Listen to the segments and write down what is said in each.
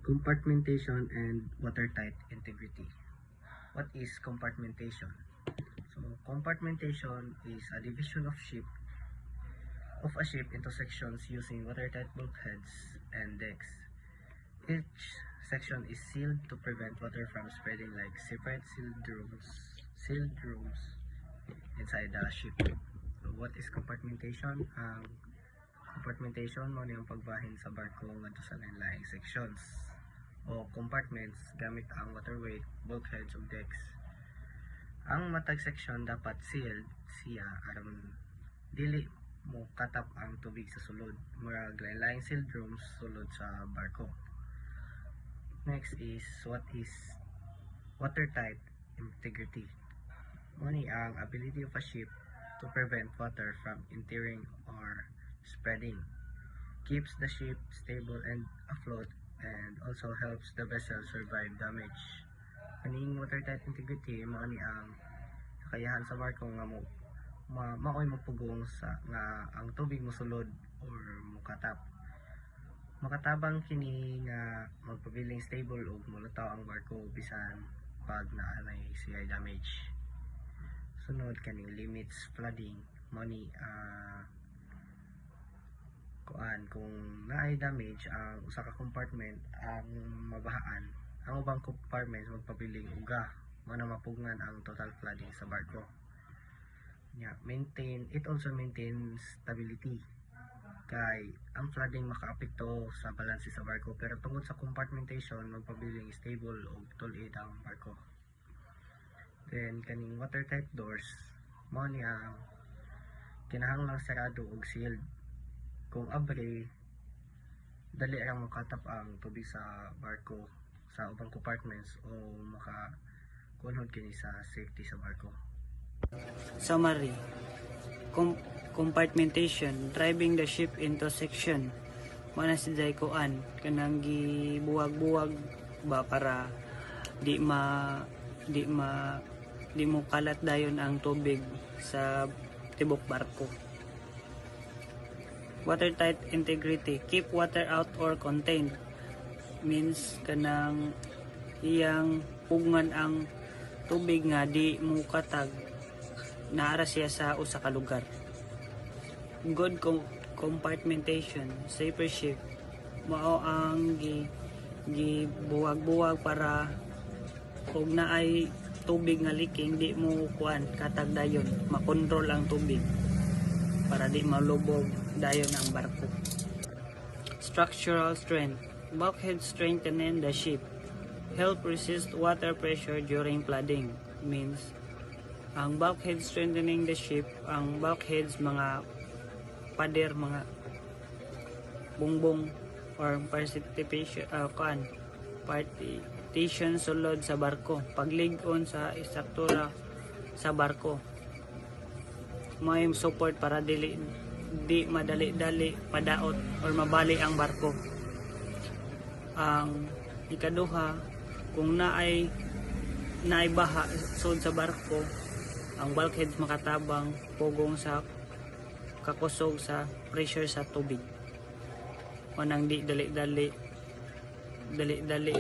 Compartmentation and watertight integrity. What is compartmentation? So, compartmentation is a division of a ship into sections using watertight bulkheads and decks. Each section is sealed to prevent water from spreading, like separate sealed rooms inside the ship. So, what is compartmentation? Compartmentation mo ang pagbahin sa barko ngadto sa lain-laing sections o compartments gamit ang waterway, bulkheads ug decks. Ang matag section dapat sealed siya aron dili mo katap ang tubig sa sulod. Murag lain-laing sealed rooms sulod sa barko. Next is what is watertight integrity. Muni ang ability of a ship to prevent water from entering or spreading. Keeps the ship stable and afloat and also helps the vessel survive damage. Kaning watertight integrity mao ni ang kakayahan sa barko nga maoy mapugong sa nga ang tubig mosulod or mukatap. Makatabang kini nga magpabiling stable ug molutaw ang barko bisan pag naanay siya damage. Sunod kaning limits flooding mao ni kung naay damage ang usa ka compartment ang mabahaan, ang ubang compartment magpabiling uga mao na mapugnan ang total flooding sa barko. It also maintains stability kay ang flooding makaapekto sa balanse sa barko, pero tungod sa compartmentation magpabiling stable ug tul-id ang barko. Then kaning watertight doors mao ni ang kinahanglang sarado ug sealed. Kung abre, dali lang makatap ang tubig sa barko sa ubang compartments o makakunhod kini sa safety sa barko. Summary: compartmentation, driving the ship into section. Mana si kuan kanang gibuwag-buwag ba para di mo kalat dayon ang tubig sa tibok barko. Watertight integrity, keep water out or contained, means kanang iyang pugngan ang tubig nga di mo katag naara siya sa usa ka lugar. Good compartmentation, safer ship, mao ang gibuwag-buwag para kung naay tubig nga leaking di mo kuan katag dayon, makontrol ang tubig para di malubog dayon ang barko. Structural strength, bulkhead strengthening the ship, help resist water pressure during flooding, means ang bulkhead strengthening the ship, ang bulkheads mga pader, mga bungbong or partition sulod sa barko, paglig-on sa istruktura sa barko, may support para di madali-dali padaot or mabali ang barko. Ang ikaduha, kung naay baha sud sa barko, ang bulkheads makatabang pugong sa kakusog sa pressure sa tubig, manang di dali-dali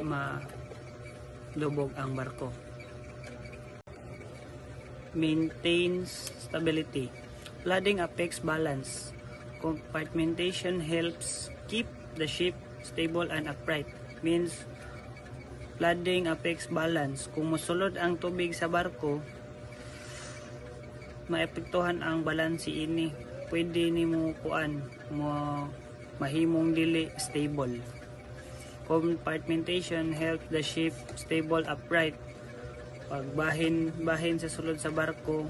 malubog ang barko. Maintains stability, flooding affects balance, compartmentation helps keep the ship stable and upright, means flooding affects balance. Kung mosulod ang tubig sa barko, maapektuhan ang balanse ini, pwede nimo kuan mo mahimong dili stable. Compartmentation helps the ship stable upright, pagbahin sa sulod sa barko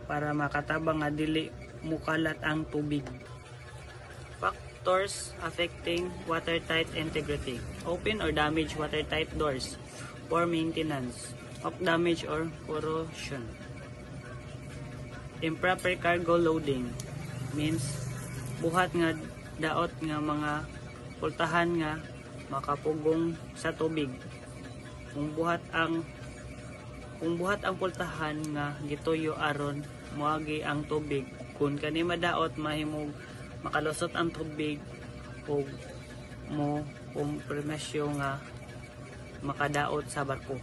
para makatabang nga dili mukalat ang tubig. Factors affecting watertight integrity: open or damaged watertight doors for maintenance of damage or corrosion. Improper cargo loading, means buhat nga daot nga mga pultahan nga makapugong sa tubig. Kung buhat ang pultahan nga gituyo aron moagi ang tubig, kung kani madaot mahimog makalusot ang tubig o mo kompromisyon nga makadaot sa barko.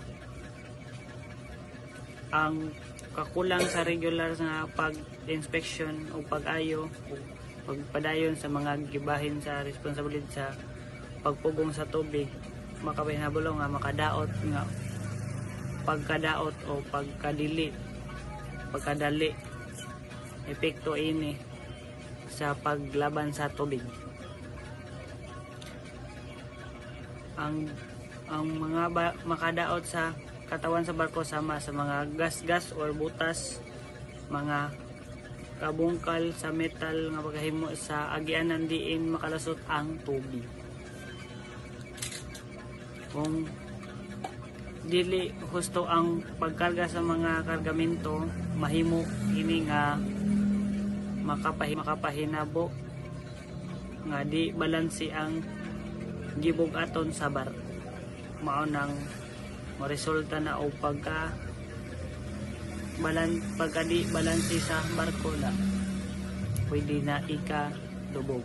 Ang kakulang sa regular nga pag-inspection o pag-ayo o pagpadayon sa mga gibahin sa responsibilidad sa pagpugong sa tubig, makapahinabolo nga makadaot nga pagkadaot o pagkadali epekto ini sa paglaban sa tubig. Ang mga makadaot sa katawan sa barko sama sa mga gas or butas, mga kabungkal sa metal nga pagahimo sa agianan diin makalasot ang tubig. Kung dili husto ang pagkarga sa mga kargamento, mahimo ini nga makapahinabo nga di balansi ang gibug-aton sa bar. Mao nang resulta na o pagka di balansi sa barko na pwede na ika lubog.